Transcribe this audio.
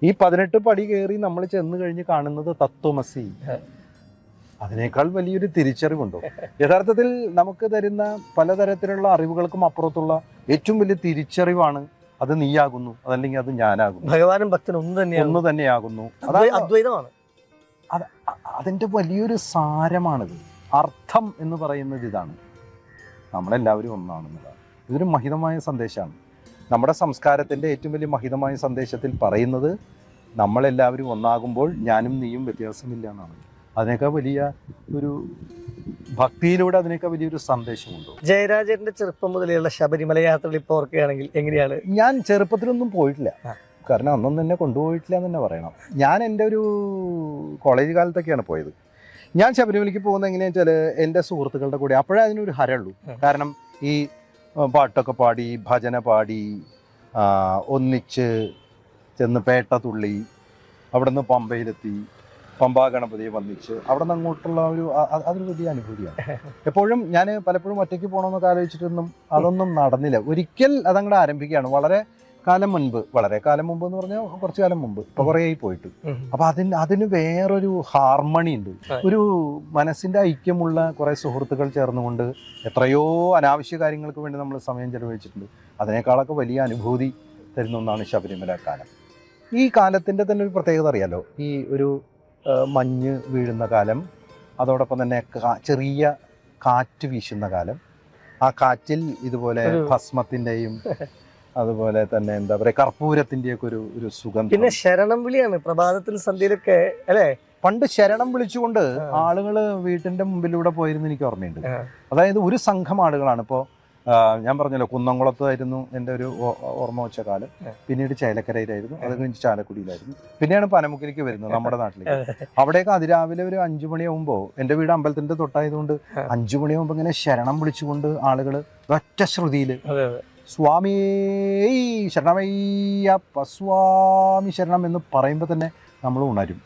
ഈ 18 പടി കയറി നമ്മൾ ചെന്ന് കഴിഞ്ഞ് കാണുന്നത് തത്വമസി. അതിനേക്കാൾ വലിയൊരു തിരിച്ചറിവുണ്ടോ? യഥാർത്ഥത്തിൽ നമുക്ക് തരുന്ന പലതരത്തിലുള്ള അറിവുകൾക്കും അപ്പുറത്തുള്ള ഏറ്റവും വലിയ തിരിച്ചറിവാണ് അത് നീയാകുന്നു, അതല്ലെങ്കിൽ അത് ഞാനാകുന്നു. ഭഗവാനും ഭക്തനും ഒന്ന് തന്നെയാകുന്നു. അദ്വൈതമാണ്. അതിൻ്റെ വലിയൊരു സാരമാണിത്. അർത്ഥം എന്ന് പറയുന്നത് ഇതാണ്, നമ്മളെല്ലാവരും ഒന്നാണെന്നുള്ളതാണ്. ഇതൊരു മഹിതമായ സന്ദേശമാണ്. നമ്മുടെ സംസ്കാരത്തിൻ്റെ ഏറ്റവും വലിയ മഹിതമായ സന്ദേശത്തിൽ പറയുന്നത് നമ്മളെല്ലാവരും ഒന്നാകുമ്പോൾ ഞാനും നീയും വ്യത്യാസമില്ല എന്നാണ്. അതിനേക്കാൾ വലിയ ഒരു ഭക്തിയിലൂടെ അതിനേക്കാൾ വലിയൊരു സന്ദേശമുണ്ടോ? ജയരാജന്റെ ചെറുപ്പം മുതലുള്ള ശബരിമല യാത്രകൾ ഇപ്പോൾ ഓർക്കുകയാണെങ്കിൽ എങ്ങനെയാണ്? ഞാൻ ചെറുപ്പത്തിലൊന്നും പോയിട്ടില്ല, കാരണം അന്നൊന്നും എന്നെ കൊണ്ടുപോയിട്ടില്ല എന്ന് തന്നെ പറയണം. ഞാൻ എൻ്റെ ഒരു കോളേജ് കാലത്തൊക്കെയാണ് പോയത്. ഞാൻ ശബരിമലയ്ക്ക് പോകുന്നത് എങ്ങനെയാണെന്ന് വെച്ചാൽ എൻ്റെ സുഹൃത്തുക്കളുടെ കൂടെ. അപ്പോഴേ അതിനൊരു ഹരമുള്ളൂ. കാരണം ഈ പാട്ടൊക്കെ പാടി, ഭജന പാടി, ഒന്നിച്ച് ചെന്ന് പേട്ട തുള്ളി, അവിടെ നിന്ന് പമ്പയിലെത്തി, പമ്പാ ഗണപതിയെ വന്നിച്ച് അവിടെ നിന്ന് അങ്ങോട്ടുള്ള അതൊരു വലിയ അനുഭൂതിയാണ്. എപ്പോഴും ഞാൻ പലപ്പോഴും ഒറ്റയ്ക്ക് പോകണമെന്നൊക്കെ ആലോചിച്ചിട്ടൊന്നും അതൊന്നും നടന്നില്ല. ഒരിക്കൽ അതങ്ങോട്ട് ആരംഭിക്കുകയാണ് വളരെ കാലം മുൻപ് എന്ന് പറഞ്ഞാൽ കുറച്ചു കാലം മുമ്പ്, ഇപ്പോൾ കുറേ ആയി പോയിട്ട്. അപ്പം അതിന് വേറൊരു ഹാർമണി ഉണ്ട്. ഒരു മനസ്സിൻ്റെ ഐക്യമുള്ള കുറേ സുഹൃത്തുക്കൾ ചേർന്നുകൊണ്ട് എത്രയോ അനാവശ്യ കാര്യങ്ങൾക്ക് വേണ്ടി നമ്മൾ സമയം ചെലവഴിച്ചിട്ടുണ്ട്. അതിനേക്കാളൊക്കെ വലിയ അനുഭൂതി തരുന്ന ഒന്നാണ് ശബരിമല കാലം. ഈ കാലത്തിൻ്റെ തന്നെ ഒരു പ്രത്യേകത അറിയാലോ, ഈ ഒരു മഞ്ഞ് വീഴുന്ന കാലം, അതോടൊപ്പം തന്നെ ചെറിയ കാറ്റ് വീശുന്ന കാലം. ആ കാറ്റിൽ ഇതുപോലെ ഭസ്മത്തിൻ്റെയും അതുപോലെ തന്നെ എന്താ പറയുക കർപ്പൂരത്തിൻ്റെയൊക്കെ ഒരു സുഗന്ധം. പിന്നെ ശരണം വിളിയാണ് പ്രഭാതത്തിൽ സന്ധ്യയിലൊക്കെ അല്ലേ? പണ്ട് ശരണം വിളിച്ചുകൊണ്ട് ആളുകൾ വീട്ടിൻ്റെ മുമ്പിലൂടെ പോയിരുന്നു, എനിക്ക് ഓർമ്മയുണ്ട്. അതായത് ഒരു സംഘം ആളുകളാണ്. ഇപ്പോൾ ഞാൻ പറഞ്ഞല്ലോ, കുന്നംകുളത്തായിരുന്നു എൻ്റെ ഒരു ഓർമ്മ വെച്ച കാലം. പിന്നീട് ചേലക്കരയിലായിരുന്നു, അത് കഴിഞ്ഞ് ചാലക്കുടിയിലായിരുന്നു. പിന്നെയാണ് പനമുക്കിലേക്ക് വരുന്നത്, നമ്മുടെ നാട്ടിലേക്ക്. അവിടെയൊക്കെ അതിരാവിലെ ഒരു 5 മണിയാകുമ്പോൾ, എൻ്റെ വീട് അമ്പലത്തിൻ്റെ തൊട്ടായതുകൊണ്ട് 5 മണിയാകുമ്പോൾ ഇങ്ങനെ ശരണം വിളിച്ചുകൊണ്ട് ആളുകൾ ഒറ്റ ശ്രുതിയിൽ സ്വാമി ശരണമയ്യപ്പ സ്വാമി ശരണം എന്ന് പറയുമ്പോൾ തന്നെ നമ്മൾ ഉണരും.